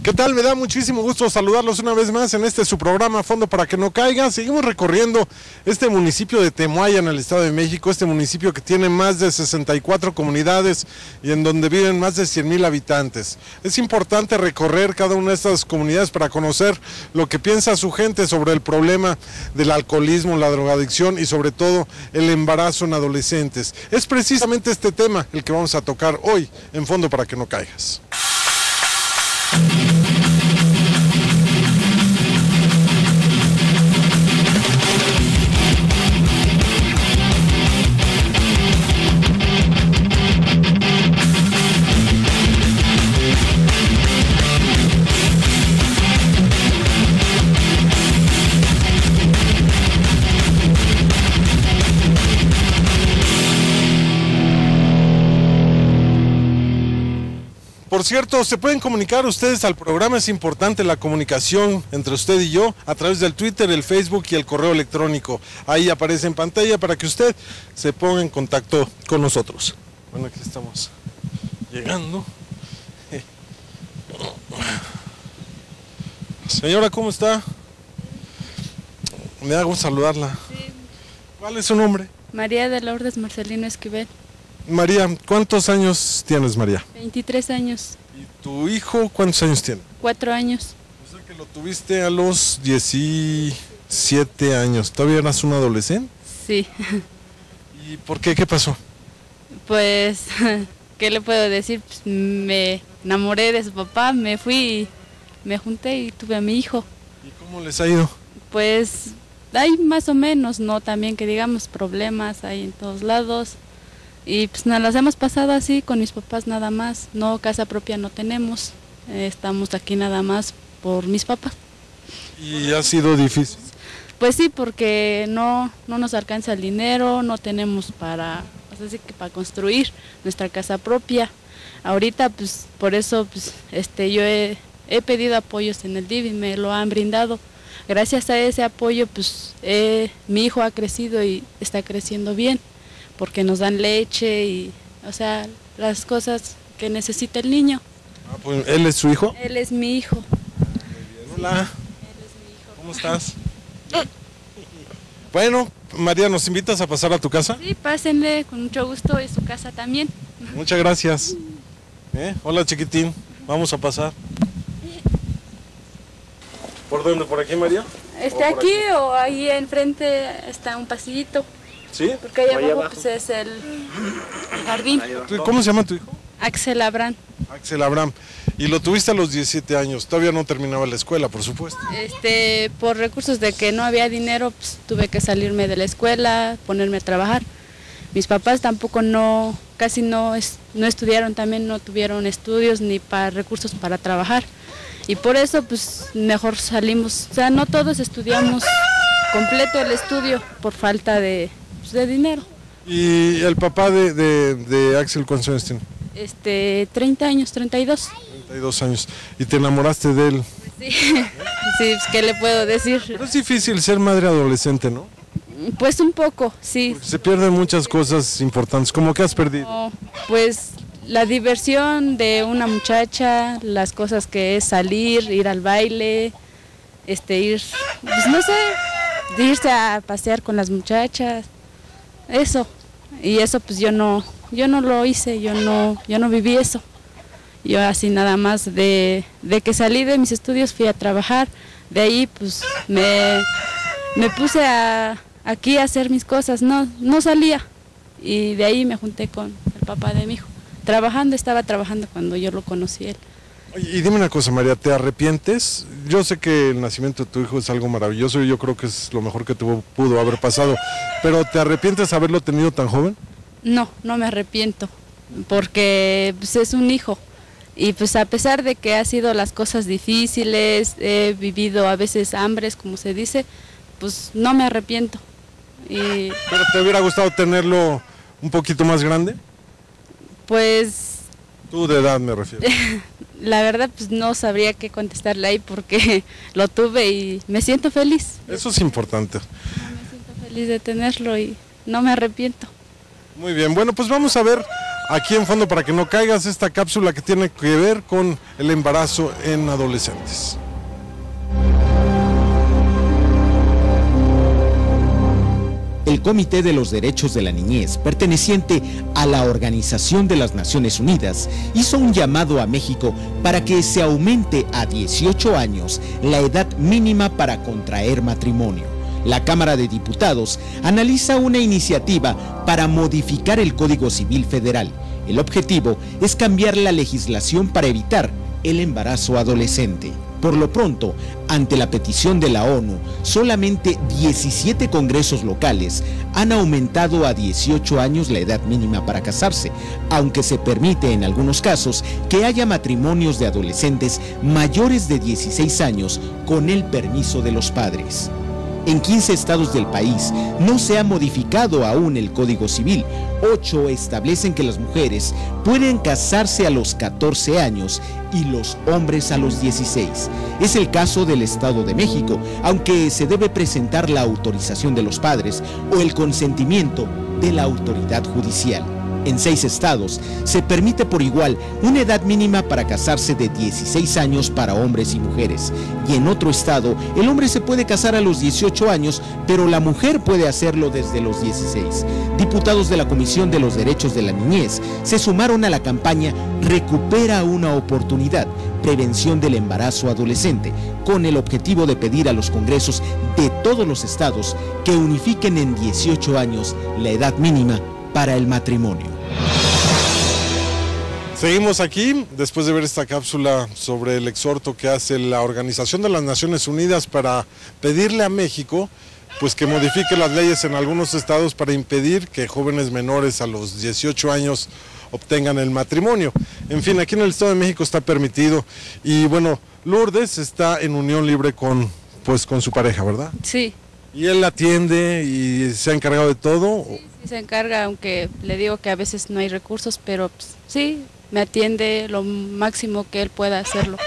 ¿Qué tal? Me da muchísimo gusto saludarlos una vez más en su programa Fondo para que no caiga. Seguimos recorriendo este municipio de Temuaya en el Estado de México, este municipio que tiene más de 64 comunidades y en donde viven más de 100,000 habitantes. Es importante recorrer cada una de estas comunidades para conocer lo que piensa su gente sobre el problema del alcoholismo, la drogadicción y sobre todo el embarazo en adolescentes. Es precisamente este tema el que vamos a tocar hoy en Fondo para que no caigas. Por cierto, se pueden comunicar ustedes al programa, es importante la comunicación entre usted y yo a través del Twitter, el Facebook y el correo electrónico. Ahí aparece en pantalla para que usted se ponga en contacto con nosotros. Bueno, aquí estamos llegando. Señora, ¿cómo está? Me da gusto saludarla. Sí. ¿Cuál es su nombre? María de Lourdes Marcelino Esquivel. María, ¿cuántos años tienes, María? 23 años. ¿Y tu hijo cuántos años tiene? 4 años. O sea que lo tuviste a los 17 años. ¿Todavía eras un adolescente? Sí. ¿Y por qué? ¿Qué pasó? Pues, ¿qué le puedo decir? Pues, me enamoré de su papá, me fui, y me junté y tuve a mi hijo. ¿Y cómo les ha ido? Pues, hay más o menos, ¿no? También que digamos problemas hay en todos lados. Y pues nos las hemos pasado así con mis papás nada más. No, casa propia no tenemos. Estamos aquí nada más por mis papás. ¿Y ha sido difícil? Pues sí, porque no nos alcanza el dinero, no tenemos para construir nuestra casa propia. Ahorita pues por eso pues yo he pedido apoyos en el DIF y me lo han brindado. Gracias a ese apoyo pues mi hijo ha crecido y está creciendo bien, porque nos dan leche y, o sea, las cosas que necesita el niño. Ah, pues, ¿él es su hijo? Él es mi hijo. Muy bien. Hola. Él es mi hijo. ¿Cómo estás? Bueno, María, ¿nos invitas a pasar a tu casa? Sí, pásenle, con mucho gusto, y su casa también. Muchas gracias. Hola, chiquitín. Vamos a pasar. ¿Por dónde? ¿Por aquí, María? Aquí o ahí enfrente está un pasillito. ¿Sí? Porque ahí abajo pues, es el jardín. ¿Cómo se llama tu hijo? Axel Abraham. Axel Abraham. Y lo tuviste a los 17 años. Todavía no terminaba la escuela, por supuesto. Por recursos de que no había dinero, pues tuve que salirme de la escuela, ponerme a trabajar. Mis papás tampoco casi no estudiaron, también no tuvieron estudios ni para recursos para trabajar. Y por eso pues mejor salimos. O sea, no todos estudiamos completo el estudio por falta de dinero. ¿Y el papá de Axel cuántos años tiene? 30 años, 32. 32 años. ¿Y te enamoraste de él? Sí, sí, pues, ¿qué le puedo decir? Pero es difícil ser madre adolescente, ¿no? Pues un poco, sí. Porque se pierden muchas cosas importantes. ¿Cómo que has perdido? No, pues la diversión de una muchacha, las cosas que es salir, ir al baile, ir, pues no sé, de irse a pasear con las muchachas. Eso, y eso pues yo no lo hice, yo no viví eso. Yo así nada más de que salí de mis estudios fui a trabajar, de ahí pues me puse aquí a hacer mis cosas, no salía, y de ahí me junté con el papá de mi hijo. Estaba trabajando cuando yo lo conocí él. Y dime una cosa, María, ¿te arrepientes? Yo sé que el nacimiento de tu hijo es algo maravilloso y yo creo que es lo mejor que pudo haber pasado, pero ¿te arrepientes de haberlo tenido tan joven? No me arrepiento, porque pues, es un hijo y pues a pesar de que ha sido las cosas difíciles, he vivido a veces hambres, como se dice, pues no me arrepiento. ¿Pero te hubiera gustado tenerlo un poquito más grande? Pues... Tú de edad me refiero. La verdad pues no sabría qué contestarle ahí porque lo tuve y me siento feliz. Eso es importante. Me siento feliz de tenerlo y no me arrepiento. Muy bien, bueno, pues vamos a ver aquí en Fondo para que no caigas, esta cápsula que tiene que ver con el embarazo en adolescentes. El Comité de los Derechos de la Niñez, perteneciente a la Organización de las Naciones Unidas, hizo un llamado a México para que se aumente a 18 años la edad mínima para contraer matrimonio. La Cámara de Diputados analiza una iniciativa para modificar el Código Civil Federal. El objetivo es cambiar la legislación para evitar el embarazo adolescente. Por lo pronto, ante la petición de la ONU, solamente 17 congresos locales han aumentado a 18 años la edad mínima para casarse, aunque se permite en algunos casos que haya matrimonios de adolescentes mayores de 16 años con el permiso de los padres. En 15 estados del país no se ha modificado aún el Código Civil. 8 establecen que las mujeres pueden casarse a los 14 años y los hombres a los 16. Es el caso del Estado de México, aunque se debe presentar la autorización de los padres o el consentimiento de la autoridad judicial. En 6 estados se permite por igual una edad mínima para casarse de 16 años para hombres y mujeres. Y en otro estado, el hombre se puede casar a los 18 años, pero la mujer puede hacerlo desde los 16. Diputados de la Comisión de los Derechos de la Niñez se sumaron a la campaña Recupera una oportunidad, prevención del embarazo adolescente, con el objetivo de pedir a los congresos de todos los estados que unifiquen en 18 años la edad mínima para el matrimonio. Seguimos aquí, después de ver esta cápsula sobre el exhorto que hace la Organización de las Naciones Unidas para pedirle a México pues que modifique las leyes en algunos estados para impedir que jóvenes menores a los 18 años obtengan el matrimonio. En fin, aquí en el Estado de México está permitido y bueno, Lourdes está en unión libre con su pareja, ¿verdad? Sí. ¿Y él la atiende y se ha encargado de todo? Sí, se encarga, aunque le digo que a veces no hay recursos, pero pues, sí, me atiende lo máximo que él pueda hacerlo,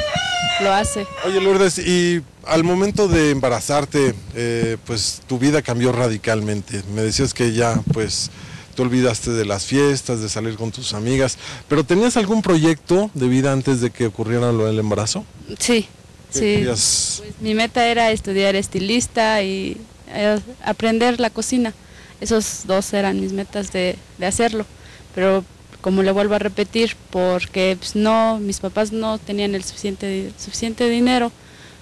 lo hace. Oye Lourdes, y al momento de embarazarte, pues tu vida cambió radicalmente. Me decías que ya pues te olvidaste de las fiestas, de salir con tus amigas, pero ¿tenías algún proyecto de vida antes de que ocurriera lo del embarazo? Sí, sí. Pues, mi meta era estudiar estilista y aprender la cocina. Esos 2 eran mis metas de hacerlo, pero como le vuelvo a repetir, porque pues, no, mis papás no tenían el suficiente dinero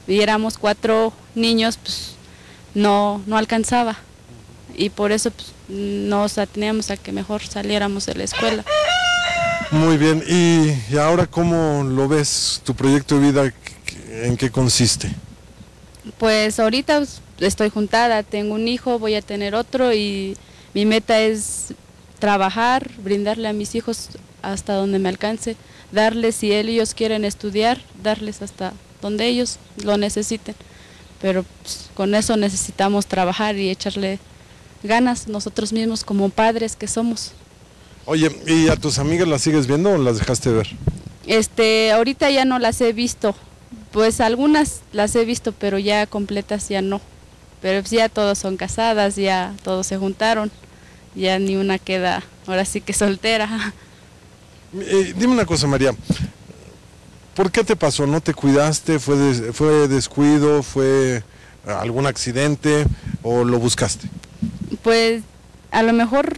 y éramos 4 niños, pues no alcanzaba y por eso pues, nos ateníamos a que mejor saliéramos de la escuela. Muy bien, y ahora ¿cómo lo ves? ¿Tu proyecto de vida en qué consiste? Pues ahorita estoy juntada, tengo un hijo, voy a tener otro y mi meta es trabajar, brindarle a mis hijos hasta donde me alcance, darles, si ellos quieren estudiar, darles hasta donde ellos lo necesiten, pero pues, con eso necesitamos trabajar y echarle ganas nosotros mismos como padres que somos. Oye, ¿y a tus amigas las sigues viendo o las dejaste ver? Ahorita ya no las he visto, pues algunas las he visto, pero ya completas ya no, pero pues ya todas son casadas, ya todos se juntaron. Ya ni una queda, ahora sí que soltera. Dime una cosa, María, ¿por qué te pasó? ¿No te cuidaste? ¿Fue descuido? ¿Fue algún accidente? ¿O lo buscaste? Pues a lo mejor,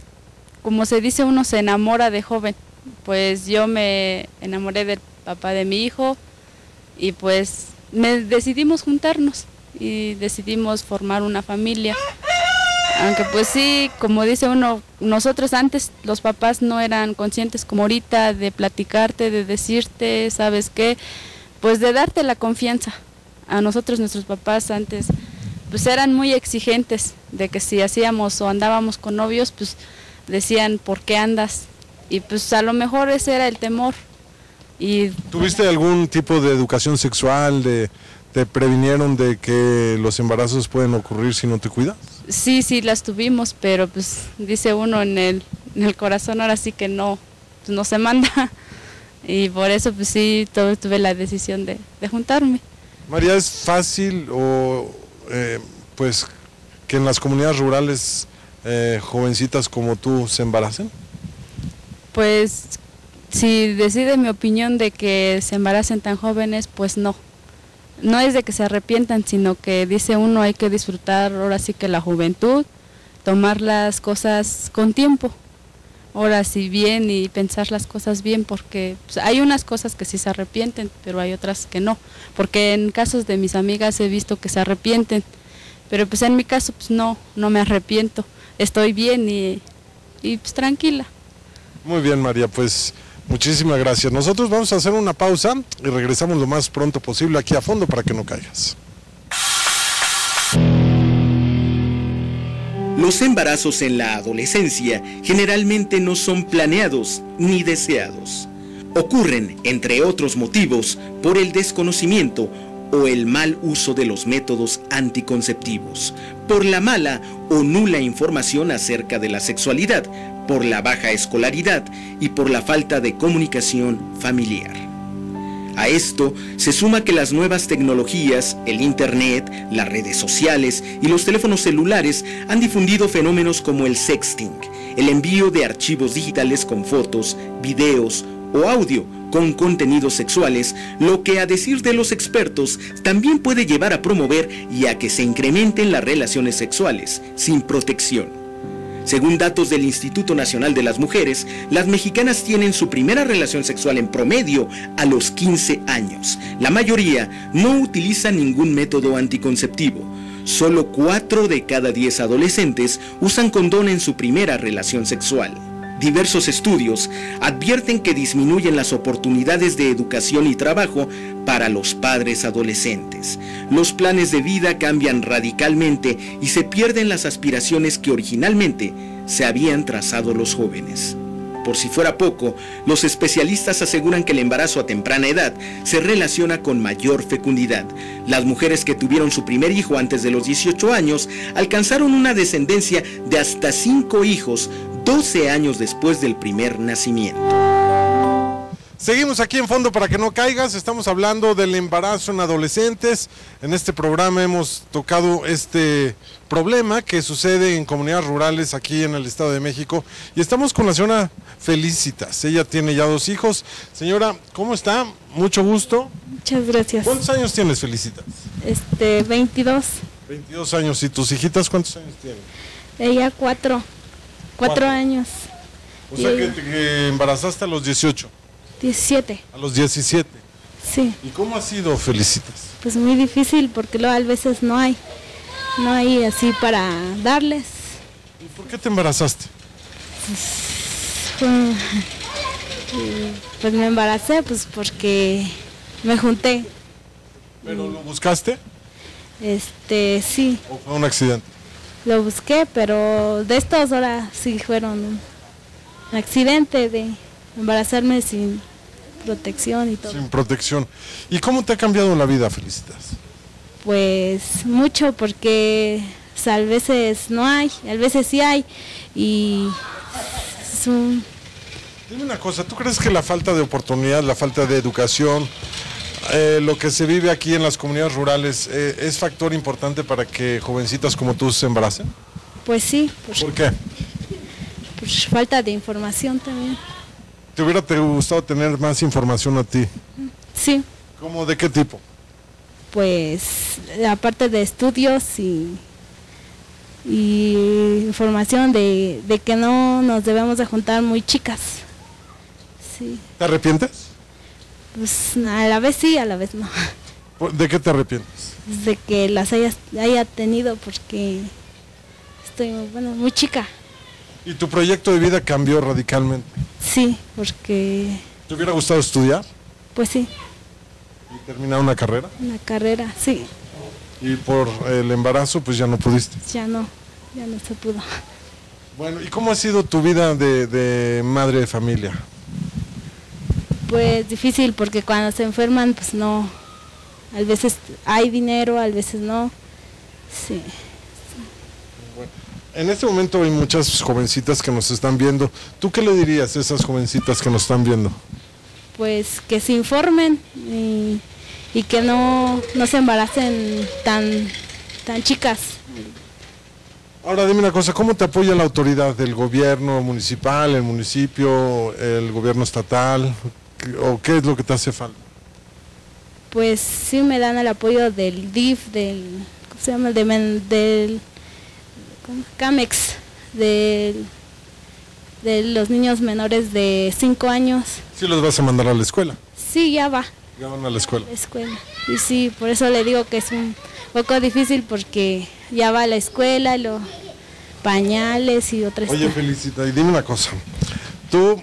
como se dice, uno se enamora de joven. Pues yo me enamoré del papá de mi hijo y pues decidimos juntarnos y decidimos formar una familia. Aunque pues sí, como dice uno, nosotros antes los papás no eran conscientes como ahorita de platicarte, de decirte, ¿sabes qué? Pues de darte la confianza. A nosotros nuestros papás antes pues eran muy exigentes de que si hacíamos o andábamos con novios, pues decían, ¿por qué andas? Y pues a lo mejor ese era el temor. ¿Tuviste algún tipo de educación sexual? ¿Te previnieron de que los embarazos pueden ocurrir si no te cuidas? Sí, las tuvimos, pero pues dice uno en el corazón ahora sí que no, pues no se manda. Y por eso pues sí, tuve la decisión de juntarme. María, ¿es fácil pues que en las comunidades rurales jovencitas como tú se embaracen? Pues si decide mi opinión de que se embaracen tan jóvenes, pues no. No es de que se arrepientan, sino que dice uno hay que disfrutar ahora sí que la juventud, tomar las cosas con tiempo, ahora sí bien y pensar las cosas bien, porque pues, hay unas cosas que sí se arrepienten, pero hay otras que no, porque en casos de mis amigas he visto que se arrepienten, pero pues en mi caso pues no me arrepiento, estoy bien y pues tranquila. Muy bien, María, pues muchísimas gracias. Nosotros vamos a hacer una pausa y regresamos lo más pronto posible aquí a Fondo para que no caigas. Los embarazos en la adolescencia generalmente no son planeados ni deseados. Ocurren, entre otros motivos, por el desconocimiento o el mal uso de los métodos anticonceptivos, por la mala o nula información acerca de la sexualidad, por la baja escolaridad y por la falta de comunicación familiar. A esto se suma que las nuevas tecnologías, el internet, las redes sociales y los teléfonos celulares han difundido fenómenos como el sexting, el envío de archivos digitales con fotos, videos o audio con contenidos sexuales, lo que a decir de los expertos también puede llevar a promover y a que se incrementen las relaciones sexuales sin protección. Según datos del Instituto Nacional de las Mujeres, las mexicanas tienen su primera relación sexual en promedio a los 15 años. La mayoría no utiliza ningún método anticonceptivo. Solo 4 de cada 10 adolescentes usan condón en su primera relación sexual. Diversos estudios advierten que disminuyen las oportunidades de educación y trabajo para los padres adolescentes. Los planes de vida cambian radicalmente y se pierden las aspiraciones que originalmente se habían trazado los jóvenes. Por si fuera poco, los especialistas aseguran que el embarazo a temprana edad se relaciona con mayor fecundidad. Las mujeres que tuvieron su primer hijo antes de los 18 años alcanzaron una descendencia de hasta 5 hijos 12 años después del primer nacimiento. Seguimos aquí en Fondo para que no caigas, estamos hablando del embarazo en adolescentes. En este programa hemos tocado este problema que sucede en comunidades rurales aquí en el Estado de México. Y estamos con la señora Felicitas, ella tiene ya 2 hijos. Señora, ¿cómo está? Mucho gusto. Muchas gracias. ¿Cuántos años tienes, Felicitas? 22. 22 años. ¿Y tus hijitas cuántos años tienen? Ella 4 años. O sea que te embarazaste a los 18. 17. A los 17. Sí. ¿Y cómo ha sido, Felicitas? Pues muy difícil porque luego a veces no hay así para darles. ¿Y por qué te embarazaste? Pues me embaracé pues porque me junté. ¿Pero lo buscaste? Sí. ¿O fue un accidente? Lo busqué, pero de estos ahora sí fueron un accidente de embarazarme sin protección y todo. Sin protección. ¿Y cómo te ha cambiado la vida, Felicitas? Pues mucho, porque pues, a veces no hay, a veces sí hay, y es un... Dime una cosa, ¿tú crees que la falta de oportunidad, la falta de educación, lo que se vive aquí en las comunidades rurales, es factor importante para que jovencitas como tú se embaracen? Pues sí. ¿Por qué? Pues falta de información también. ¿Te hubiera gustado tener más información a ti? Sí. ¿Cómo de qué tipo? Pues aparte de estudios y información de que no nos debemos de juntar muy chicas. Sí. ¿Te arrepientes? Pues a la vez sí, a la vez no. ¿De qué te arrepientes? De que las haya tenido porque estoy muy chica. ¿Y tu proyecto de vida cambió radicalmente? Sí, porque... ¿Te hubiera gustado estudiar? Pues sí. ¿Y terminar una carrera? Una carrera, sí. Y por el embarazo pues ya no pudiste. Ya no se pudo. Bueno, ¿y cómo ha sido tu vida de madre de familia? Pues difícil porque cuando se enferman pues no, a veces hay dinero, a veces no. Sí. Bueno, en este momento hay muchas jovencitas que nos están viendo. ¿Tú qué le dirías a esas jovencitas que nos están viendo? Pues que se informen y que no se embaracen tan chicas. Ahora dime una cosa, ¿cómo te apoya la autoridad del gobierno municipal, el municipio, el gobierno estatal? ¿O qué es lo que te hace falta? Pues sí me dan el apoyo del DIF, ¿cómo se llama? Del CAMEX, de los niños menores de 5 años. ¿Sí los vas a mandar a la escuela? Sí, ya va. Ya van a la escuela. La escuela. Y sí, por eso le digo que es un poco difícil porque ya va a la escuela, los pañales y otras Oye, cosas. Felicita, y dime una cosa. Tú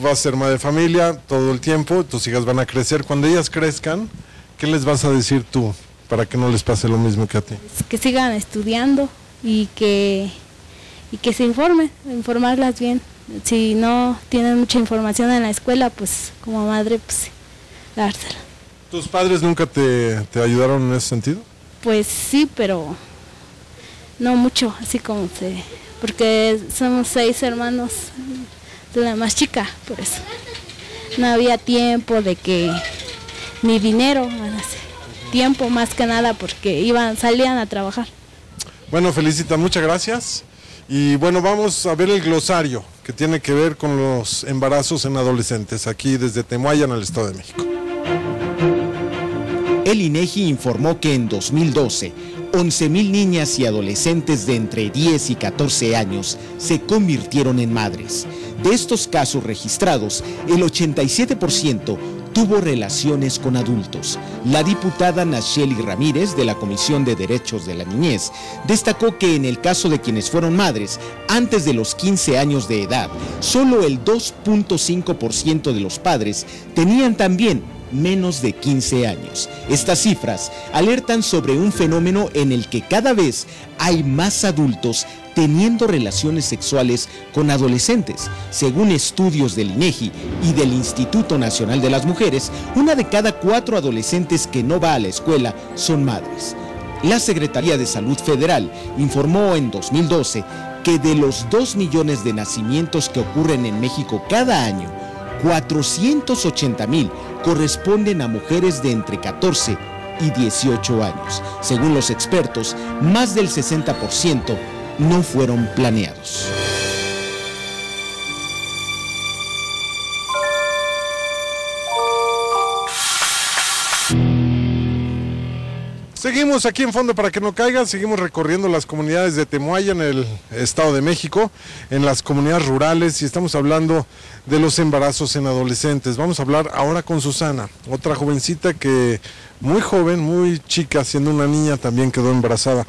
vas a ser madre de familia todo el tiempo, tus hijas van a crecer. Cuando ellas crezcan, ¿qué les vas a decir tú para que no les pase lo mismo que a ti? Que sigan estudiando y que se informarlas bien. Si no tienen mucha información en la escuela, pues como madre, pues dársela. ¿Tus padres nunca te ayudaron en ese sentido? Pues sí, pero no mucho, así como porque somos 6 hermanos, soy la más chica, por eso. No había tiempo ni dinero, tiempo más que nada porque salían a trabajar. Bueno, Felicita, muchas gracias. Y bueno, vamos a ver el glosario que tiene que ver con los embarazos en adolescentes, aquí desde Temuaya, en el Estado de México. El INEGI informó que en 2012, 11,000 niñas y adolescentes de entre 10 y 14 años se convirtieron en madres. De estos casos registrados, el 87% tuvo relaciones con adultos. La diputada Nacheli Ramírez, de la Comisión de Derechos de la Niñez, destacó que en el caso de quienes fueron madres antes de los 15 años de edad, solo el 2.5% de los padres tenían también menos de 15 años. Estas cifras alertan sobre un fenómeno en el que cada vez hay más adultos teniendo relaciones sexuales con adolescentes. Según estudios del INEGI y del Instituto Nacional de las Mujeres, 1 de cada 4 adolescentes que no va a la escuela son madres. La Secretaría de Salud Federal informó en 2012 que de los 2 millones de nacimientos que ocurren en México cada año, 480,000 corresponden a mujeres de entre 14 y 18 años. Según los expertos, más del 60% no fueron planeados. Seguimos aquí en Fondo para que no caigan, seguimos recorriendo las comunidades de Temuaya en el Estado de México, en las comunidades rurales, y estamos hablando de los embarazos en adolescentes. Vamos a hablar ahora con Susana, otra jovencita que muy joven, muy chica, siendo una niña, también quedó embarazada.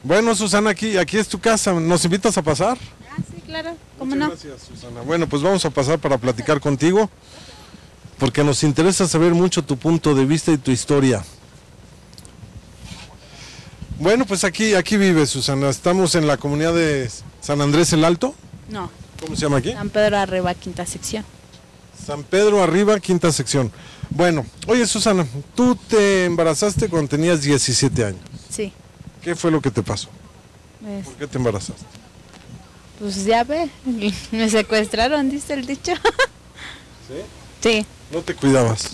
Bueno, Susana, aquí es tu casa, ¿nos invitas a pasar? Ah, sí, claro, ¿cómo Muchas no? Gracias, Susana. Bueno, pues vamos a pasar para platicar contigo, porque nos interesa saber mucho tu punto de vista y tu historia. Bueno, pues aquí vive, Susana. Estamos en la comunidad de San Andrés el Alto. No, ¿Cómo se llama aquí? San Pedro Arriba, quinta sección. San Pedro Arriba, quinta sección. Bueno, oye, Susana, tú te embarazaste cuando tenías 17 años. Sí, ¿Qué fue lo que te pasó? pues, ¿Por qué te embarazaste? pues ya ve, me secuestraron, dice el dicho. ¿Sí? Sí, ¿No te cuidabas?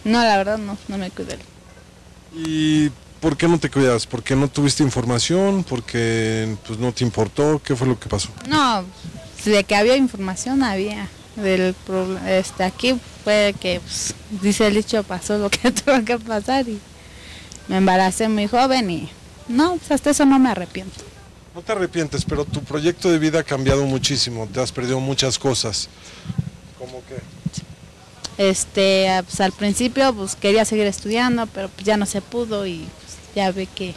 no, la verdad no me cuidé. ¿Y por qué no te cuidabas? ¿Porque no tuviste información? ¿Porque pues, no te importó? ¿Qué fue lo que pasó? No, de que había información había. Aquí fue que, pues, dice el dicho, pasó lo que tuvo que pasar y me embaracé muy joven y no, pues, hasta eso no me arrepiento. No te arrepientes, pero tu proyecto de vida ha cambiado muchísimo, te has perdido muchas cosas. ¿Cómo qué? Pues, al principio pues quería seguir estudiando, pero pues ya no se pudo y pues, ya ve que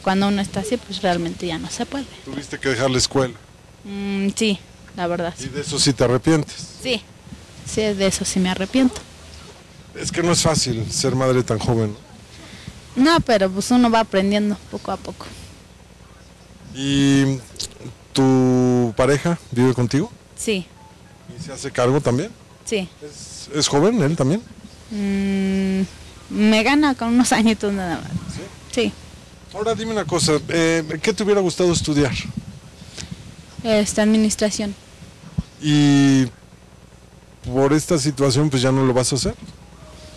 cuando uno está así, pues realmente ya no se puede. Tuviste que dejar la escuela. Sí, la verdad. Y de eso sí te arrepientes. Sí, sí, de eso sí me arrepiento. Es que no es fácil ser madre tan joven, ¿no? No, pero pues uno va aprendiendo poco a poco. ¿Y tu pareja vive contigo? Sí, ¿Y se hace cargo también? sí. ¿Es joven él también? Me gana con unos añitos nada más. Sí. Ahora dime una cosa, ¿qué te hubiera gustado estudiar? Administración. Y por esta situación pues ya no lo vas a hacer.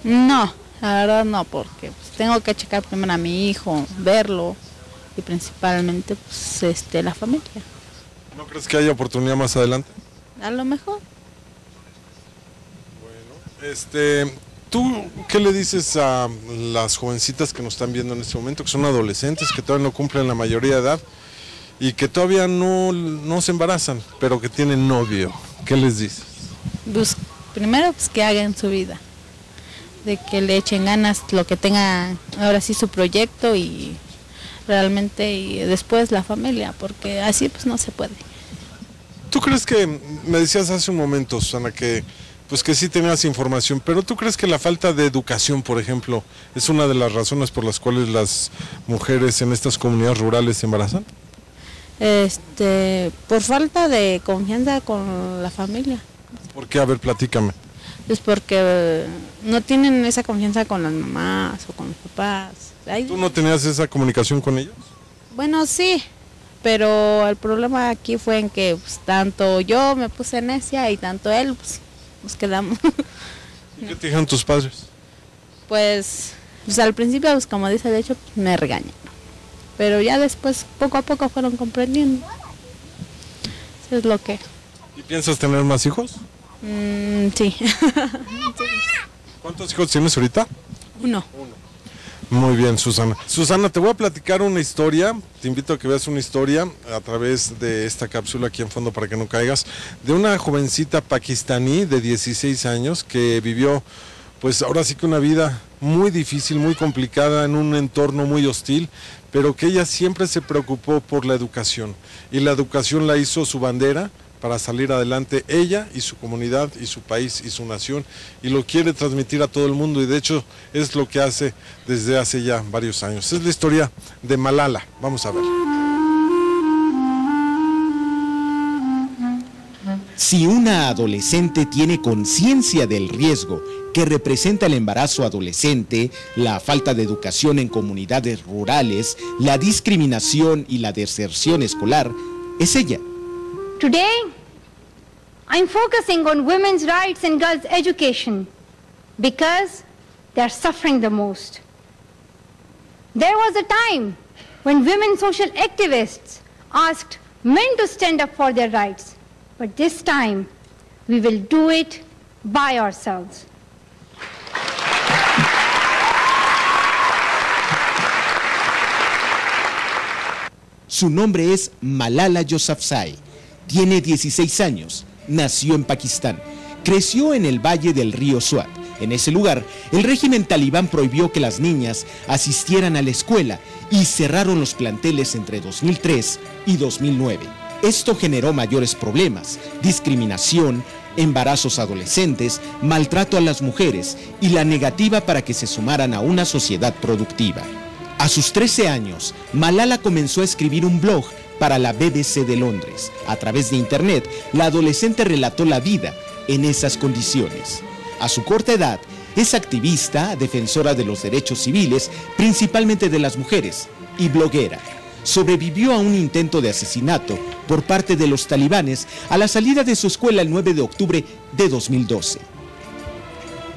No, la verdad no, porque pues, tengo que checar primero a mi hijo, verlo, y principalmente pues, la familia. ¿No crees que haya oportunidad más adelante? A lo mejor. ¿Tú qué le dices a las jovencitas que nos están viendo en este momento, que son adolescentes, que todavía no cumplen la mayoría de edad y que todavía no se embarazan, pero que tienen novio? ¿Qué les dices? Pues, primero pues que hagan su vida, de que le echen ganas, lo que tenga ahora sí su proyecto y realmente y después la familia, porque así pues no se puede. ¿Tú crees que, me decías hace un momento, Susana, que pues que sí tenías información, pero tú crees que la falta de educación, por ejemplo, es una de las razones por las cuales las mujeres en estas comunidades rurales se embarazan? Por falta de confianza con la familia. ¿Por qué? A ver, platícame. Pues porque no tienen esa confianza con las mamás o con los papás. ¿Tú no tenías esa comunicación con ellos? Bueno, sí, pero el problema aquí fue en que pues, tanto yo me puse necia y tanto él, pues nos quedamos. ¿Y qué te dijeron tus padres? Pues al principio, pues como dice el hecho, pues, me regañaron. Pero ya después, poco a poco fueron comprendiendo. Eso es lo que... ¿Y piensas tener más hijos? Sí. ¿Cuántos hijos tienes ahorita? Uno. Muy bien, Susana. Susana, te voy a platicar una historia, te invito a que veas una historia a través de esta cápsula aquí en Fondo para que no caigas, de una jovencita pakistaní de 16 años que vivió, pues ahora sí que una vida muy difícil, muy complicada, en un entorno muy hostil, pero que ella siempre se preocupó por la educación, y la educación la hizo su bandera para salir adelante ella y su comunidad y su país y su nación, y lo quiere transmitir a todo el mundo, y de hecho es lo que hace desde hace ya varios años. Es la historia de Malala. Vamos a ver. Si una adolescente tiene conciencia del riesgo que representa el embarazo adolescente, la falta de educación en comunidades rurales, la discriminación y la deserción escolar, es ella. Today, I'm focusing on women's rights and girls' education because they are suffering the most. There was a time when women social activists asked men to stand up for their rights, but this time we will do it by ourselves. Su nombre es Malala Yousafzai. Tiene 16 años, nació en Pakistán, creció en el valle del río Swat. En ese lugar, el régimen talibán prohibió que las niñas asistieran a la escuela y cerraron los planteles entre 2003 y 2009. Esto generó mayores problemas, discriminación, embarazos adolescentes, maltrato a las mujeres y la negativa para que se sumaran a una sociedad productiva. A sus 13 años, Malala comenzó a escribir un blog para la BBC de Londres. A través de internet, la adolescente relató la vida en esas condiciones. A su corta edad, es activista, defensora de los derechos civiles, principalmente de las mujeres, y bloguera. Sobrevivió a un intento de asesinato por parte de los talibanes a la salida de su escuela el 9 de octubre de 2012.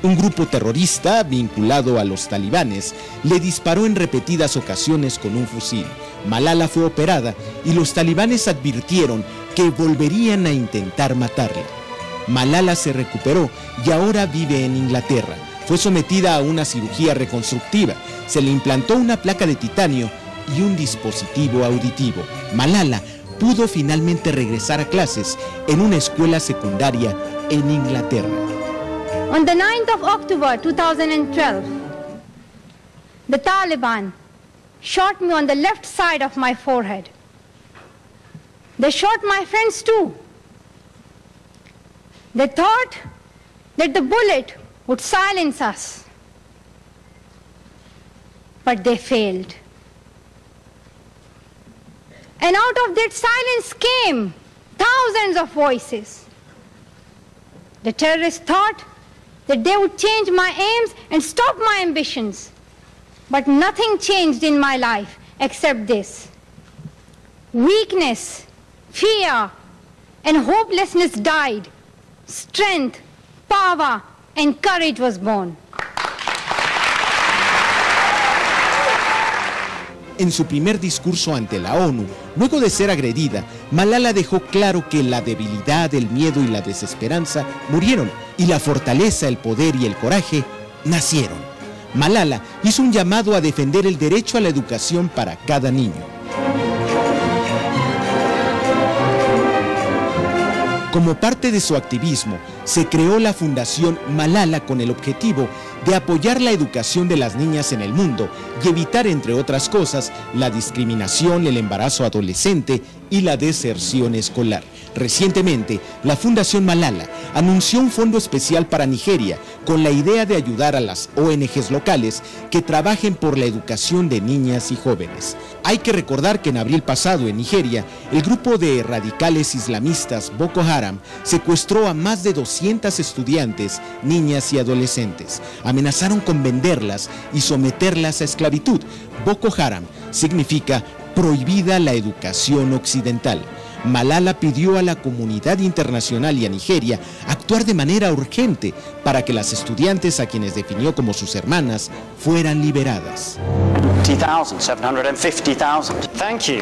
Un grupo terrorista vinculado a los talibanes le disparó en repetidas ocasiones con un fusil. Malala fue operada y los talibanes advirtieron que volverían a intentar matarla. Malala se recuperó y ahora vive en Inglaterra. Fue sometida a una cirugía reconstructiva. Se le implantó una placa de titanio y un dispositivo auditivo. Malala pudo finalmente regresar a clases en una escuela secundaria en Inglaterra. On the 9th of October 2012, the Taliban shot me on the left side of my forehead. They shot my friends too. They thought that the bullet would silence us, but they failed. And out of that silence came thousands of voices. The terrorists thought that they would change my aims and stop my ambitions. But nothing changed in my life except this. Weakness, fear, and hopelessness died. Strength, power, and courage was born. En su primer discurso ante la ONU, luego de ser agredida, Malala dejó claro que la debilidad, el miedo y la desesperanza murieron y la fortaleza, el poder y el coraje nacieron. Malala hizo un llamado a defender el derecho a la educación para cada niño. Como parte de su activismo, se creó la Fundación Malala con el objetivo de apoyar la educación de las niñas en el mundo y evitar, entre otras cosas, la discriminación, el embarazo adolescente y la deserción escolar. Recientemente, la Fundación Malala anunció un fondo especial para Nigeria con la idea de ayudar a las ONGs locales que trabajen por la educación de niñas y jóvenes. Hay que recordar que en abril pasado en Nigeria, el grupo de radicales islamistas Boko Haram secuestró a más de 200 estudiantes, niñas y adolescentes. Amenazaron con venderlas y someterlas a esclavitud. Boko Haram significa prohibida la educación occidental. Malala pidió a la comunidad internacional y a Nigeria actuar de manera urgente para que las estudiantes, a quienes definió como sus hermanas, fueran liberadas. 750,000. Thank you.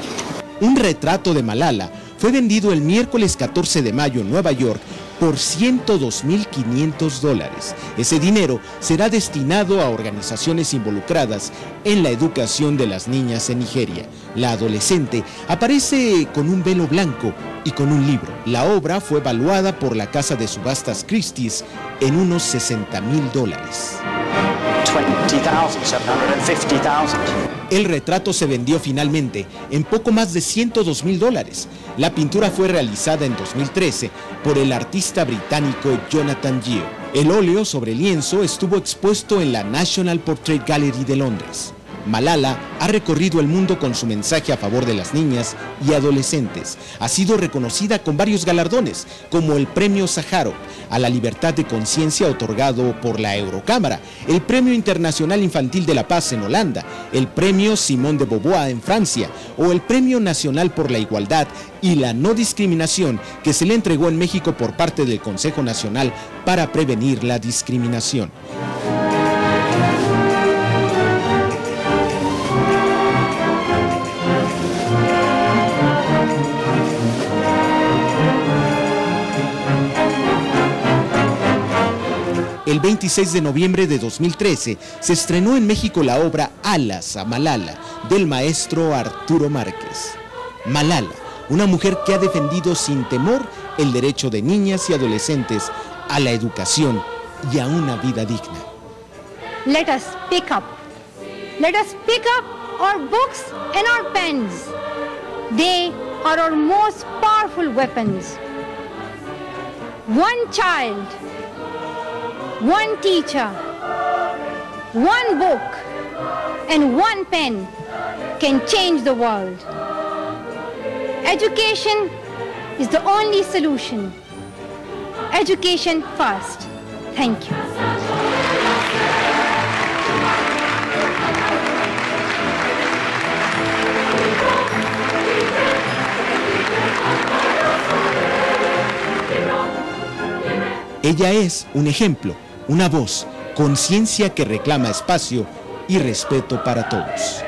Un retrato de Malala fue vendido el miércoles 14 de mayo en Nueva York por $102.500. Ese dinero será destinado a organizaciones involucradas en la educación de las niñas en Nigeria. La adolescente aparece con un velo blanco y con un libro. La obra fue valuada por la casa de subastas Christie's en unos $60.000. 20,750,000. El retrato se vendió finalmente en poco más de $102.000. La pintura fue realizada en 2013 por el artista británico Jonathan Geo. El óleo sobre lienzo estuvo expuesto en la National Portrait Gallery de Londres. Malala ha recorrido el mundo con su mensaje a favor de las niñas y adolescentes. Ha sido reconocida con varios galardones, como el Premio Sájarov a la Libertad de Conciencia otorgado por la Eurocámara, el Premio Internacional Infantil de la Paz en Holanda, el Premio Simone de Beauvoir en Francia o el Premio Nacional por la Igualdad y la No Discriminación que se le entregó en México por parte del Consejo Nacional para Prevenir la Discriminación. El 26 de noviembre de 2013 se estrenó en México la obra Alas a Malala, del maestro Arturo Márquez. Malala, una mujer que ha defendido sin temor el derecho de niñas y adolescentes a la educación y a una vida digna. Let us pick up. Let us pick up our books and our pens. They are our most powerful weapons. One child, one teacher, one book, and one pen can change the world. Education is the only solution. Education first. Thank you. Ella es un ejemplo, una voz, conciencia que reclama espacio y respeto para todos.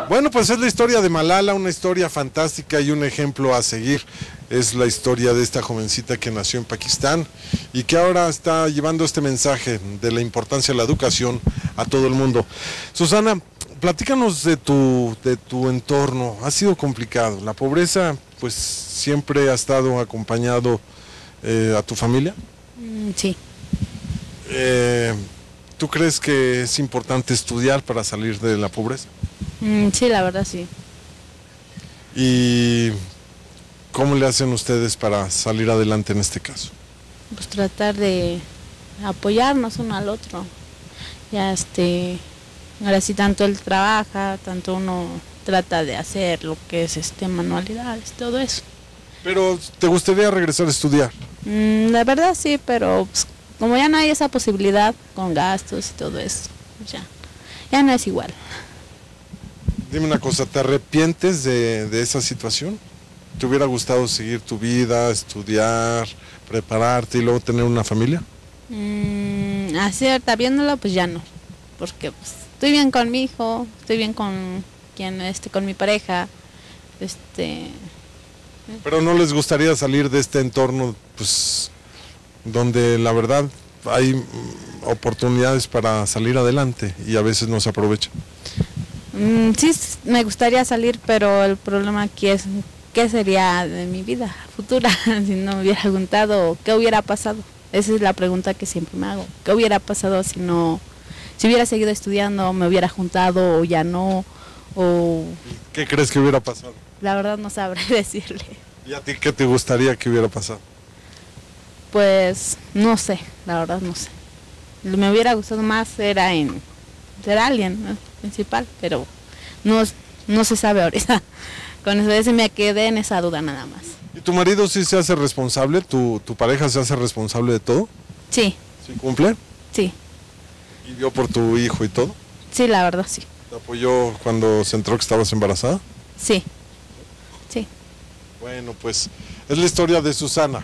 Bueno, pues es la historia de Malala, una historia fantástica y un ejemplo a seguir. Es la historia de esta jovencita que nació en Pakistán y que ahora está llevando este mensaje de la importancia de la educación a todo el mundo. Susana, platícanos de tu entorno. Ha sido complicado. La pobreza, pues, siempre ha estado acompañado a tu familia. Sí. ¿Tú crees que es importante estudiar para salir de la pobreza? Sí, la verdad sí. ¿Y cómo le hacen ustedes para salir adelante en este caso? Pues tratar de apoyarnos uno al otro. Ya ahora sí tanto él trabaja, tanto uno trata de hacer lo que es manualidades, todo eso. Pero ¿te gustaría regresar a estudiar? La verdad sí, pero pues, como ya no hay esa posibilidad con gastos y todo eso, pues ya no es igual. Dime una cosa, ¿te arrepientes de esa situación? ¿Te hubiera gustado seguir tu vida, estudiar, prepararte y luego tener una familia? así ahorita viéndolo, pues ya no, porque pues, estoy bien con mi hijo, estoy bien con con mi pareja, Pero ¿no les gustaría salir de este entorno, pues, donde la verdad hay oportunidades para salir adelante y a veces no se aprovechan? Sí, me gustaría salir, pero el problema aquí es qué sería de mi vida futura si no me hubiera juntado, qué hubiera pasado. Esa es la pregunta que siempre me hago. ¿Qué hubiera pasado si hubiera seguido estudiando, me hubiera juntado o ya no? O ¿Qué crees que hubiera pasado? La verdad no sabré decirle. ¿Y a ti qué te gustaría que hubiera pasado? Pues no sé, la verdad no sé. Me hubiera gustado más ser alguien, ¿no? Principal, pero no se sabe ahorita. Con eso me quedé en esa duda nada más. ¿Y tu marido sí se hace responsable? ¿Tu pareja se hace responsable de todo? Sí. ¿Sí cumple? Sí. ¿Y vio por tu hijo y todo? Sí, la verdad sí. ¿Te apoyó cuando se enteró que estabas embarazada? Sí. Sí. Bueno, pues es la historia de Susana.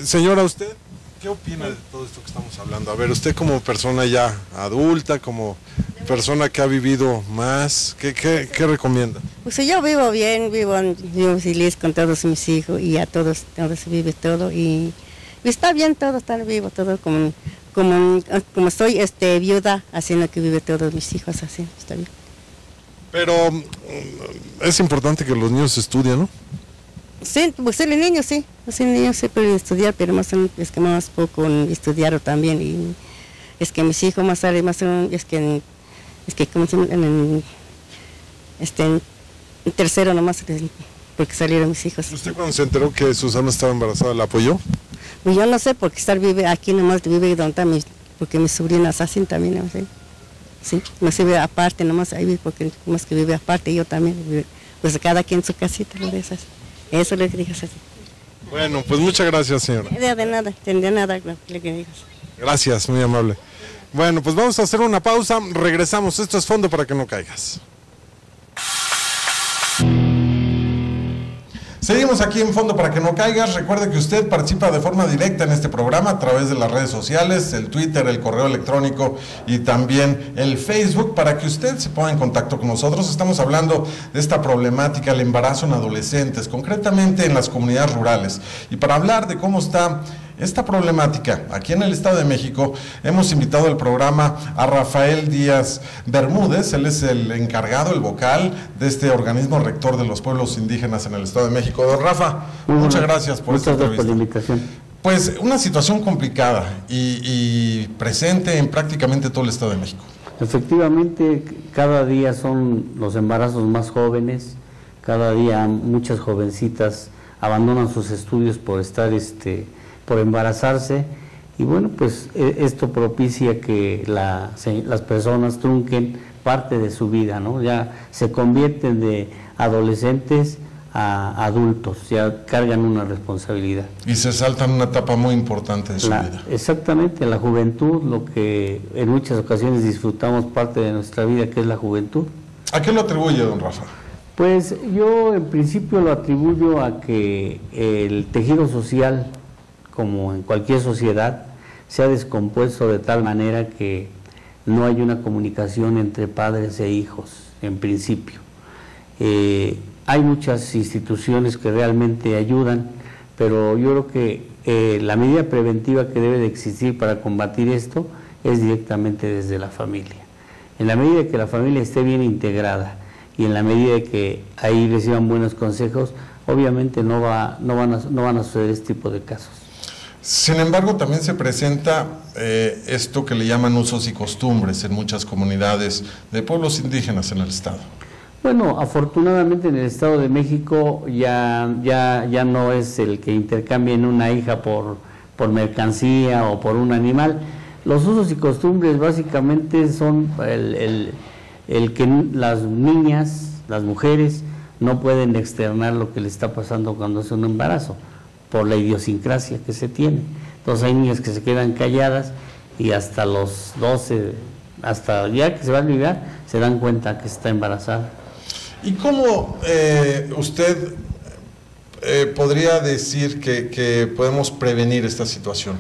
Señora, ¿usted qué opina de todo esto que estamos hablando? A ver, usted como persona ya adulta, como persona que ha vivido más, ¿qué recomienda? Pues yo vivo bien, vivo feliz con todos mis hijos y a todos se vive todo y está bien todo, está vivo todo como soy viuda, haciendo que vive todos mis hijos así, está bien. Pero es importante que los niños estudien, ¿no? Sí, pues los niños sí pueden estudiar, pero más poco estudiaron también y es que mis hijos más tarde es que como se llama, en tercero nomás porque salieron mis hijos. ¿Usted cuando se enteró que Susana estaba embarazada la apoyó? Pues yo no sé porque vive aquí nomás, vive donde está porque mis sobrinas hacen también, no sé. Sí, no se vive aparte nomás ahí porque más que vive aparte yo también, pues cada quien su casita lo de esas. Eso le dije así. Bueno, pues muchas gracias, señora. De nada, lo que digas. Gracias, muy amable. Bueno, pues vamos a hacer una pausa, regresamos. Esto es Fondo para que no caigas. Seguimos aquí en Fondo para que no caigas. Recuerde que usted participa de forma directa en este programa a través de las redes sociales, el Twitter, el correo electrónico y también el Facebook para que usted se ponga en contacto con nosotros. Estamos hablando de esta problemática, el embarazo en adolescentes, concretamente en las comunidades rurales. Y para hablar de cómo está esta problemática aquí en el Estado de México, hemos invitado al programa a Rafael Díaz Bermúdez. Él es el encargado, el vocal de este organismo rector de los pueblos indígenas en el Estado de México. Don Rafa, muchas gracias por esta entrevista. Muchas gracias por la invitación. Pues una situación complicada y presente en prácticamente todo el Estado de México. Efectivamente, cada día son los embarazos más jóvenes, cada día muchas jovencitas abandonan sus estudios por estar por embarazarse y bueno, pues esto propicia que las personas trunquen parte de su vida, ¿no? Ya se convierten de adolescentes a adultos, ya cargan una responsabilidad. Y se saltan una etapa muy importante de su vida. Exactamente, la juventud, lo que en muchas ocasiones disfrutamos parte de nuestra vida, que es la juventud. ¿A qué lo atribuye, don Rafa? Pues yo en principio lo atribuyo a que el tejido social, como en cualquier sociedad, se ha descompuesto de tal manera que no hay una comunicación entre padres e hijos, en principio. Hay muchas instituciones que realmente ayudan, pero yo creo que la medida preventiva que debe de existir para combatir esto es directamente desde la familia. En la medida que la familia esté bien integrada y en la medida que ahí reciban buenos consejos, obviamente no van a suceder este tipo de casos. Sin embargo, también se presenta esto que le llaman usos y costumbres en muchas comunidades de pueblos indígenas en el Estado. Bueno, afortunadamente en el Estado de México ya no es el que intercambien una hija por mercancía o por un animal. Los usos y costumbres básicamente son el que las niñas, las mujeres, no pueden externar lo que le está pasando cuando es un embarazo, por la idiosincrasia que se tiene. Entonces hay niñas que se quedan calladas y hasta los 12, hasta ya que se va a olvidar, se dan cuenta que está embarazada. ¿Y cómo usted podría decir que podemos prevenir esta situación?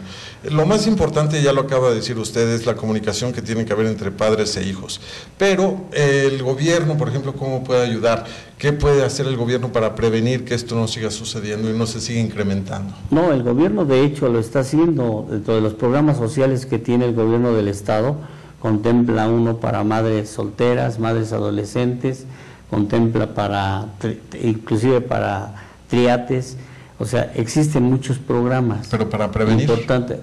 Lo más importante, ya lo acaba de decir usted, es la comunicación que tiene que haber entre padres e hijos. Pero el gobierno, por ejemplo, ¿cómo puede ayudar? ¿Qué puede hacer el gobierno para prevenir que esto no siga sucediendo y no se siga incrementando? No, el gobierno de hecho lo está haciendo. Dentro de los programas sociales que tiene el gobierno del Estado, contempla uno para madres solteras, madres adolescentes, contempla inclusive para triates. O sea, existen muchos programas. Pero para prevenir.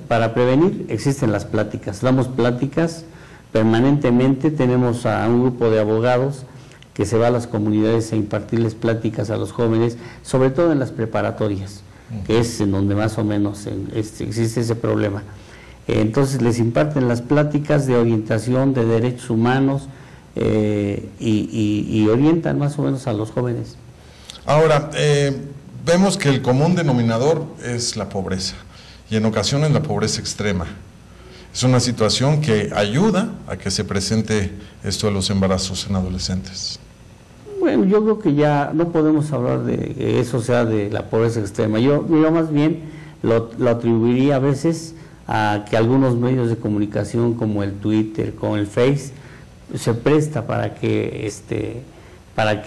Para prevenir existen las pláticas. Damos pláticas permanentemente. Tenemos a un grupo de abogados que se va a las comunidades a impartirles pláticas a los jóvenes, sobre todo en las preparatorias, que es en donde más o menos existe ese problema. Entonces les imparten las pláticas de orientación de derechos humanos y orientan más o menos a los jóvenes. Ahora, vemos que el común denominador es la pobreza, y en ocasiones la pobreza extrema. Es una situación que ayuda a que se presente esto de los embarazos en adolescentes. Bueno, yo creo que ya no podemos hablar de que eso sea de la pobreza extrema. Yo más bien lo atribuiría a veces a que algunos medios de comunicación como el Twitter, como el Face, se presta para que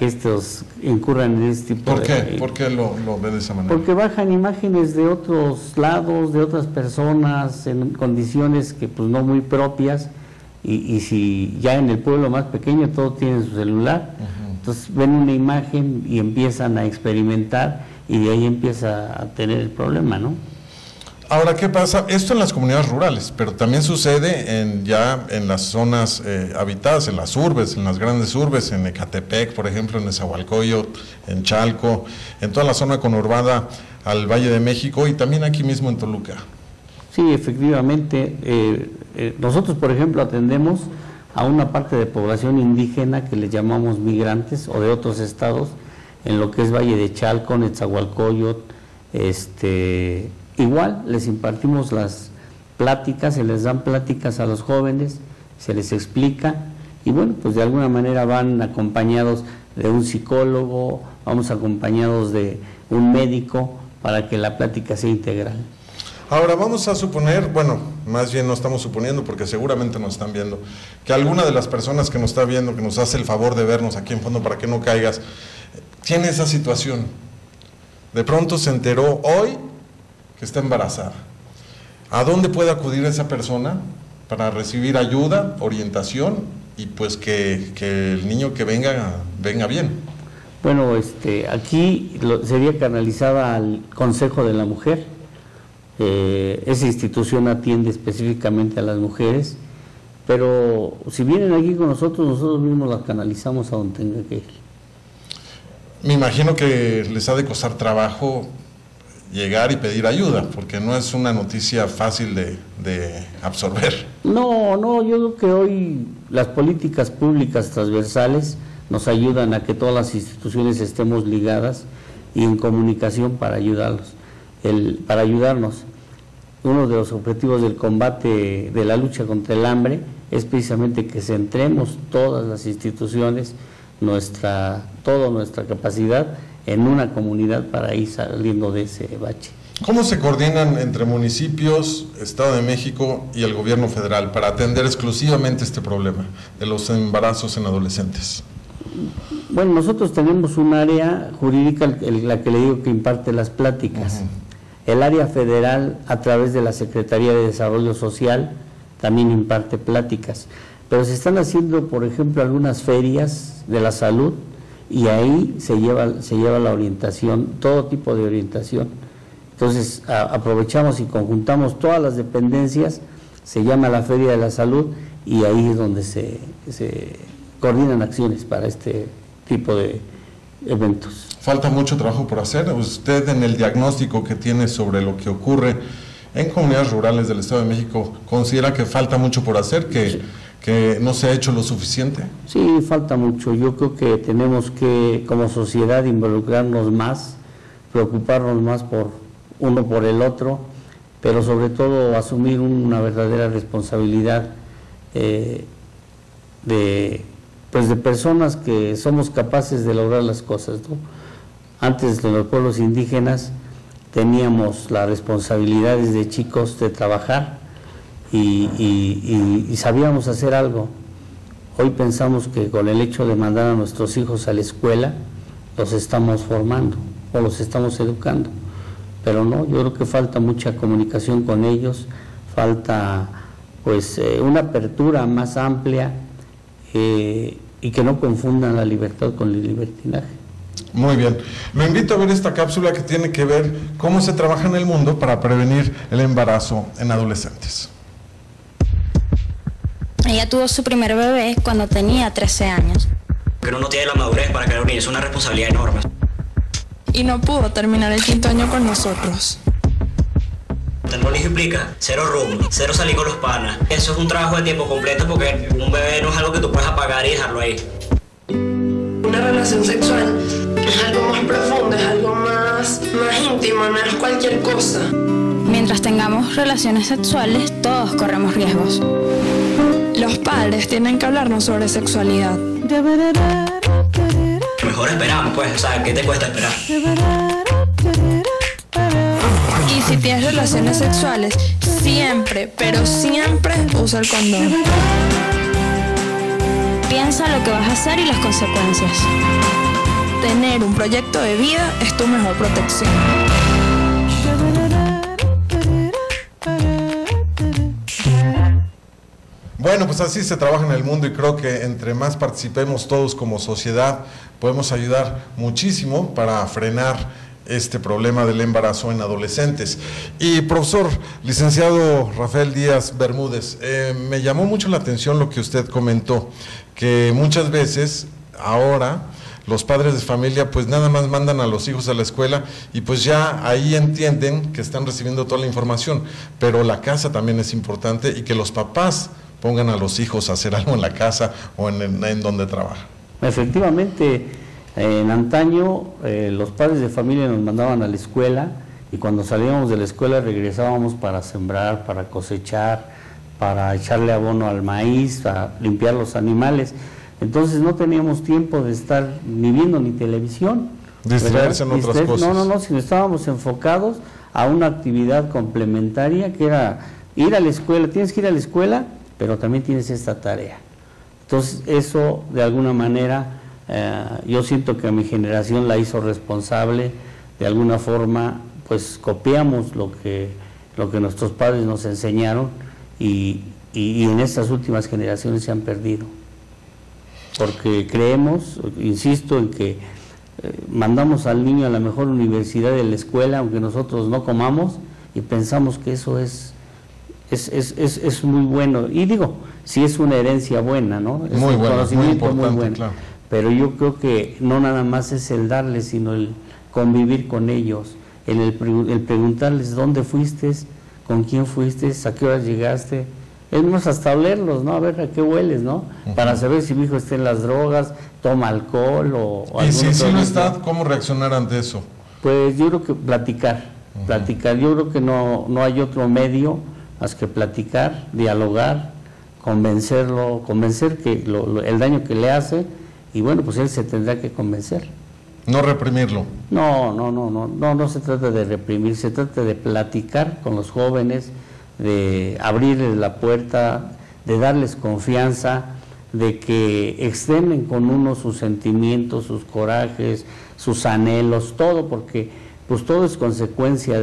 estos incurran en este tipo de... ¿Por qué lo ve de esa manera? Porque bajan imágenes de otros lados, de otras personas, en condiciones que pues no muy propias, y si ya en el pueblo más pequeño todos tienen su celular, entonces ven una imagen y empiezan a experimentar, y de ahí empieza a tener el problema, ¿no? Ahora, ¿qué pasa? Esto en las comunidades rurales, pero también sucede ya en las zonas habitadas, en las urbes, en las grandes urbes, en Ecatepec, por ejemplo, en Nezahualcóyotl, en Chalco, en toda la zona conurbada al Valle de México y también aquí mismo en Toluca. Sí, efectivamente. Nosotros, por ejemplo, atendemos a una parte de población indígena que le llamamos migrantes o de otros estados, en lo que es Valle de Chalco, Nezahualcóyotl, igual les impartimos las pláticas, se les dan pláticas a los jóvenes, se les explica y bueno, pues de alguna manera van acompañados de un psicólogo, vamos acompañados de un médico para que la plática sea integral. Ahora vamos a suponer, bueno, más bien no estamos suponiendo porque seguramente nos están viendo, que alguna de las personas que nos está viendo, que nos hace el favor de vernos aquí en Fondo para que no caigas, tiene esa situación. De pronto se enteró hoy que está embarazada. ¿A dónde puede acudir esa persona para recibir ayuda, orientación y pues que el niño que venga bien? Bueno, aquí sería canalizada al Consejo de la Mujer. Esa institución atiende específicamente a las mujeres, pero si vienen aquí con nosotros mismos las canalizamos a donde tenga que ir. Me imagino que les ha de costar trabajo llegar y pedir ayuda, porque no es una noticia fácil de absorber. No, yo creo que hoy las políticas públicas transversales nos ayudan a que todas las instituciones estemos ligadas y en comunicación para ayudarnos. Uno de los objetivos del combate de la lucha contra el hambre es precisamente que centremos todas las instituciones, toda nuestra capacidad en una comunidad para ir saliendo de ese bache. ¿Cómo se coordinan entre municipios, Estado de México y el gobierno federal para atender exclusivamente este problema de los embarazos en adolescentes? Bueno, nosotros tenemos un área jurídica, la que le digo que imparte las pláticas. El área federal, a través de la Secretaría de Desarrollo Social, también imparte pláticas. Pero se están haciendo, por ejemplo, algunas ferias de la salud, y ahí se lleva la orientación, todo tipo de orientación. Entonces aprovechamos y conjuntamos todas las dependencias, se llama la Feria de la Salud y ahí es donde se coordinan acciones para este tipo de eventos. Falta mucho trabajo por hacer. Usted, en el diagnóstico que tiene sobre lo que ocurre en comunidades rurales del Estado de México, ¿considera que falta mucho por hacer, que no se ha hecho lo suficiente? Sí, falta mucho. Yo creo que tenemos que, como sociedad, involucrarnos más, preocuparnos más por el otro, pero sobre todo asumir una verdadera responsabilidad de personas que somos capaces de lograr las cosas, ¿no? Antes, en los pueblos indígenas, teníamos la responsabilidad desde chicos de trabajar y sabíamos hacer algo. Hoy pensamos que con el hecho de mandar a nuestros hijos a la escuela, los estamos formando o los estamos educando. Pero no, yo creo que falta mucha comunicación con ellos, falta pues una apertura más amplia y que no confundan la libertad con el libertinaje. Muy bien. Lo invito a ver esta cápsula que tiene que ver cómo se trabaja en el mundo para prevenir el embarazo en adolescentes. Ella tuvo su primer bebé cuando tenía 13 años. Pero uno tiene la madurez para crear un niño, es una responsabilidad enorme. Y no pudo terminar el 5º año con nosotros. Tener un hijo implica cero rumbo, cero salir con los panas. Eso es un trabajo de tiempo completo porque un bebé no es algo que tú puedes apagar y dejarlo ahí. Una relación sexual es algo más profundo, es algo más íntimo, no es cualquier cosa. Mientras tengamos relaciones sexuales, todos corremos riesgos. Los padres tienen que hablarnos sobre sexualidad. Mejor esperamos, pues, o sea, ¿qué te cuesta esperar? Y si tienes relaciones sexuales, siempre, pero siempre usa el condón. Piensa lo que vas a hacer y las consecuencias. Tener un proyecto de vida es tu mejor protección. Bueno, pues así se trabaja en el mundo y creo que entre más participemos todos como sociedad, podemos ayudar muchísimo para frenar este problema del embarazo en adolescentes. Y profesor, licenciado Rafael Díaz Bermúdez, me llamó mucho la atención lo que usted comentó, que muchas veces ahora los padres de familia pues nada más mandan a los hijos a la escuela y pues ya ahí entienden que están recibiendo toda la información, pero la casa también es importante y que los papás pongan a los hijos a hacer algo en la casa o en donde trabajan. Efectivamente, en antaño los padres de familia nos mandaban a la escuela y cuando salíamos de la escuela regresábamos para sembrar, para cosechar, para echarle abono al maíz, para limpiar los animales. Entonces no teníamos tiempo de estar ni viendo ni televisión. Distraerse en otras cosas. No, sino estábamos enfocados a una actividad complementaria que era ir a la escuela. Tienes que ir a la escuela, pero también tienes esta tarea. Entonces eso de alguna manera yo siento que a mi generación la hizo responsable, de alguna forma pues copiamos lo que nuestros padres nos enseñaron y en estas últimas generaciones se han perdido, porque creemos, insisto, en que mandamos al niño a la mejor universidad de la escuela aunque nosotros no comamos y pensamos que eso es muy bueno, y digo, si es una herencia buena, ¿no? Es muy un bueno, conocimiento muy importante, bueno. claro. Pero yo creo que no nada más es el darles, sino el convivir con ellos, el preguntarles dónde fuiste, con quién fuiste, a qué horas llegaste, es más hasta olerlos, ¿no? A ver a qué hueles, ¿no? Para saber si mi hijo está en las drogas, toma alcohol o y si no está, ¿cómo reaccionar ante eso? Pues yo creo que platicar, yo creo que no hay otro medio más que platicar, dialogar, convencer que el daño que le hace, y bueno, pues él se tendrá que convencer. No reprimirlo. No se trata de reprimir, se trata de platicar con los jóvenes, de abrirles la puerta, de darles confianza, de que externen con uno sus sentimientos, sus corajes, sus anhelos, todo, porque pues todo es consecuencia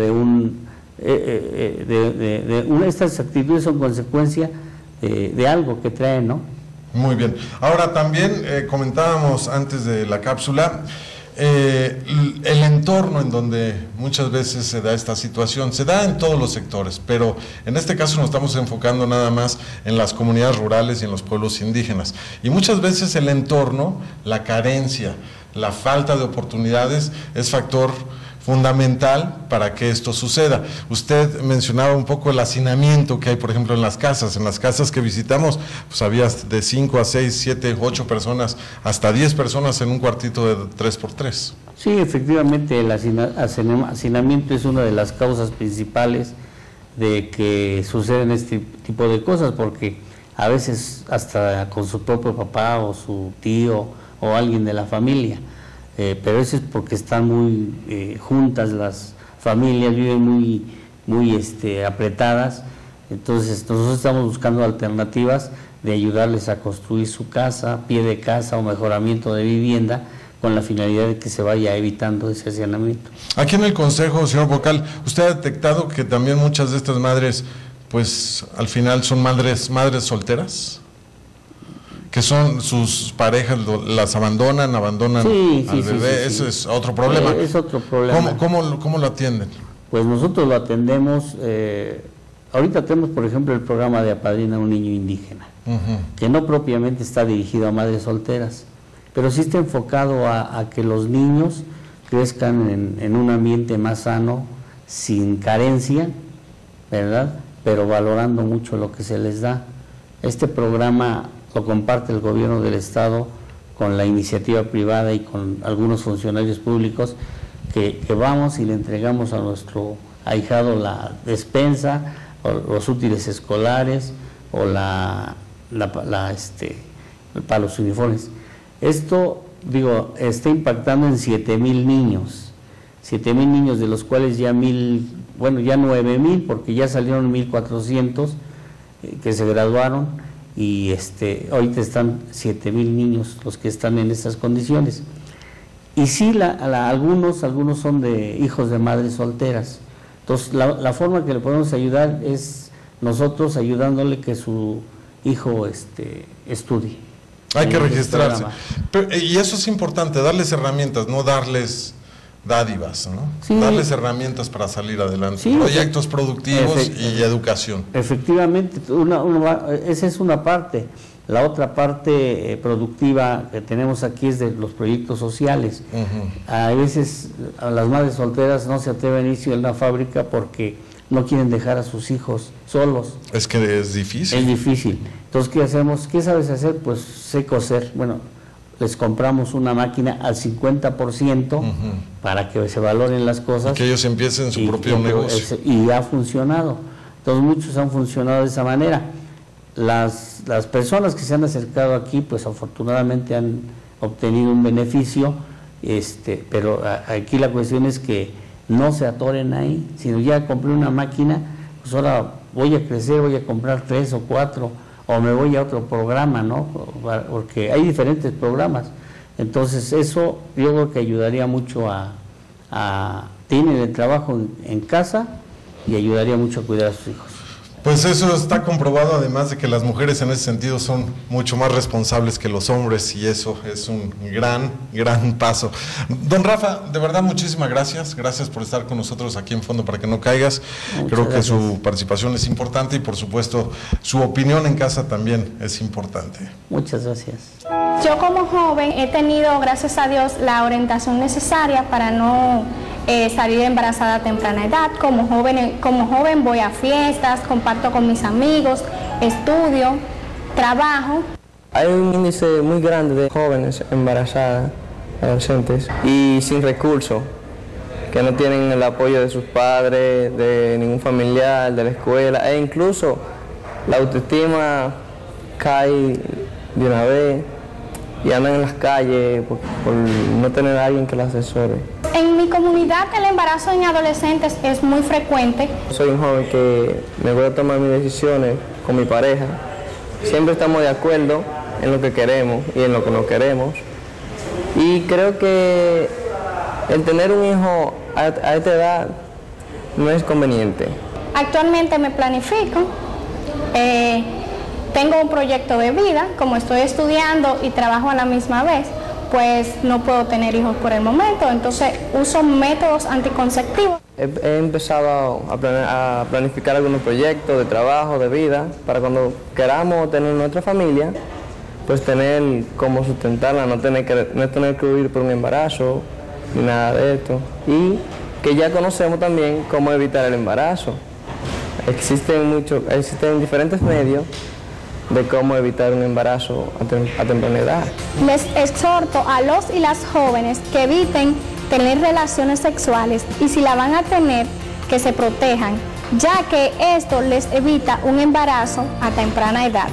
estas actitudes son consecuencia de algo que traen, ¿no? Muy bien. Ahora también comentábamos antes de la cápsula el entorno en donde muchas veces se da esta situación, se da en todos los sectores, pero en este caso nos estamos enfocando nada más en las comunidades rurales y en los pueblos indígenas. Y muchas veces el entorno, la carencia, la falta de oportunidades es factor fundamental para que esto suceda. Usted mencionaba un poco el hacinamiento que hay, por ejemplo, en las casas que visitamos, pues había de 5 a 6, 7, 8 personas, hasta 10 personas en un cuartito de 3x3. Sí, efectivamente, el hacinamiento es una de las causas principales de que suceden este tipo de cosas, porque a veces hasta con su propio papá o su tío o alguien de la familia. pero eso es porque están muy juntas las familias, viven muy apretadas. Entonces nosotros estamos buscando alternativas de ayudarles a construir su casa, pie de casa o mejoramiento de vivienda, con la finalidad de que se vaya evitando ese hacinamiento. Aquí en el Consejo, señor vocal, ¿usted ha detectado que también muchas de estas madres, pues al final son madres solteras? Que son sus parejas, las abandonan al bebé, ese es otro problema. Es otro problema. ¿Cómo lo atienden? Pues nosotros lo atendemos, ahorita tenemos por ejemplo el programa de Apadrina a un niño indígena, que no propiamente está dirigido a madres solteras, pero sí está enfocado a que los niños crezcan en un ambiente más sano, sin carencia, ¿verdad? Pero valorando mucho lo que se les da. Este programa lo comparte el gobierno del estado con la iniciativa privada y con algunos funcionarios públicos que vamos y le entregamos a nuestro ahijado la despensa, o los útiles escolares, o para los uniformes. Esto, está impactando en 7,000 niños, 7,000 niños, de los cuales ya 9,000, porque ya salieron 1,400 que se graduaron, y ahorita están 7,000 niños los que están en estas condiciones. Y sí, algunos son de hijos de madres solteras. Entonces la forma que le podemos ayudar es nosotros ayudándole que su hijo estudie. Hay que registrarse. Y eso es importante, darles herramientas, no darles dádivas, ¿no? Sí. Darles herramientas para salir adelante, sí, proyectos productivos y educación. Efectivamente, esa es una parte. La otra parte productiva que tenemos aquí es de los proyectos sociales. A veces las madres solteras no se atreven a irse a una fábrica porque no quieren dejar a sus hijos solos. Es que es difícil. Es difícil. Entonces, ¿qué hacemos? ¿Qué sabes hacer? Pues sé coser. Bueno, les compramos una máquina al 50% para que se valoren las cosas. Que ellos empiecen su propio negocio. Y ha funcionado. Entonces muchos han funcionado de esa manera. Las personas que se han acercado aquí, pues afortunadamente han obtenido un beneficio, pero aquí la cuestión es que no se atoren ahí, sino ya compré una máquina, pues ahora voy a crecer, voy a comprar 3 o 4, o me voy a otro programa, ¿no? Porque hay diferentes programas. Entonces eso yo creo que ayudaría mucho tienen el trabajo en casa y ayudaría mucho a cuidar a sus hijos. Pues eso está comprobado, además de que las mujeres en ese sentido son mucho más responsables que los hombres, y eso es un gran paso. Don Rafa, de verdad muchísimas gracias por estar con nosotros aquí en Fondo para que no caigas. Creo que su participación es importante y por supuesto su opinión en casa también es importante. Muchas gracias. Yo como joven he tenido, gracias a Dios, la orientación necesaria para no salir embarazada a temprana edad. Como joven voy a fiestas, comparto con mis amigos, estudio, trabajo. Hay un índice muy grande de jóvenes embarazadas, adolescentes, y sin recursos, que no tienen el apoyo de sus padres, de ningún familiar, de la escuela, e incluso la autoestima cae de una vez y andan en las calles por no tener a alguien que las asesore. En mi comunidad el embarazo en adolescentes es muy frecuente. Soy un joven que me voy a tomar mis decisiones con mi pareja. Siempre estamos de acuerdo en lo que queremos y en lo que no queremos. Y creo que el tener un hijo a esta edad no es conveniente. Actualmente me planifico. Tengo un proyecto de vida, como estoy estudiando y trabajo a la misma vez, pues no puedo tener hijos por el momento, entonces uso métodos anticonceptivos. He empezado a planificar algunos proyectos de trabajo, de vida, para cuando queramos tener nuestra familia, pues tener cómo sustentarla, no tener que huir por un embarazo, ni nada de esto. Y que ya conocemos también cómo evitar el embarazo. Existen diferentes medios de cómo evitar un embarazo a temprana edad. Les exhorto a los y las jóvenes que eviten tener relaciones sexuales y si la van a tener, que se protejan, ya que esto les evita un embarazo a temprana edad.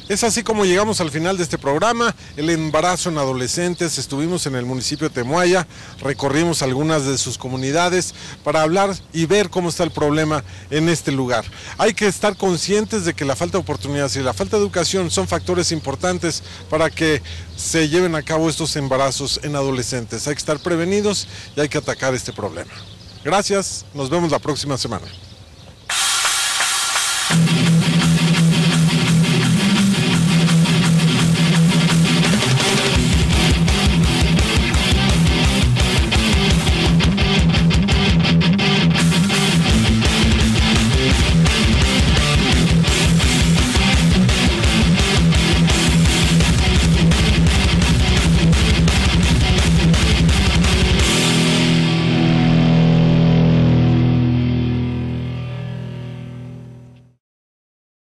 Es así como llegamos al final de este programa, el embarazo en adolescentes. Estuvimos en el municipio de Temuaya, recorrimos algunas de sus comunidades para hablar y ver cómo está el problema en este lugar. Hay que estar conscientes de que la falta de oportunidades y la falta de educación son factores importantes para que se lleven a cabo estos embarazos en adolescentes. Hay que estar prevenidos y hay que atacar este problema. Gracias, nos vemos la próxima semana.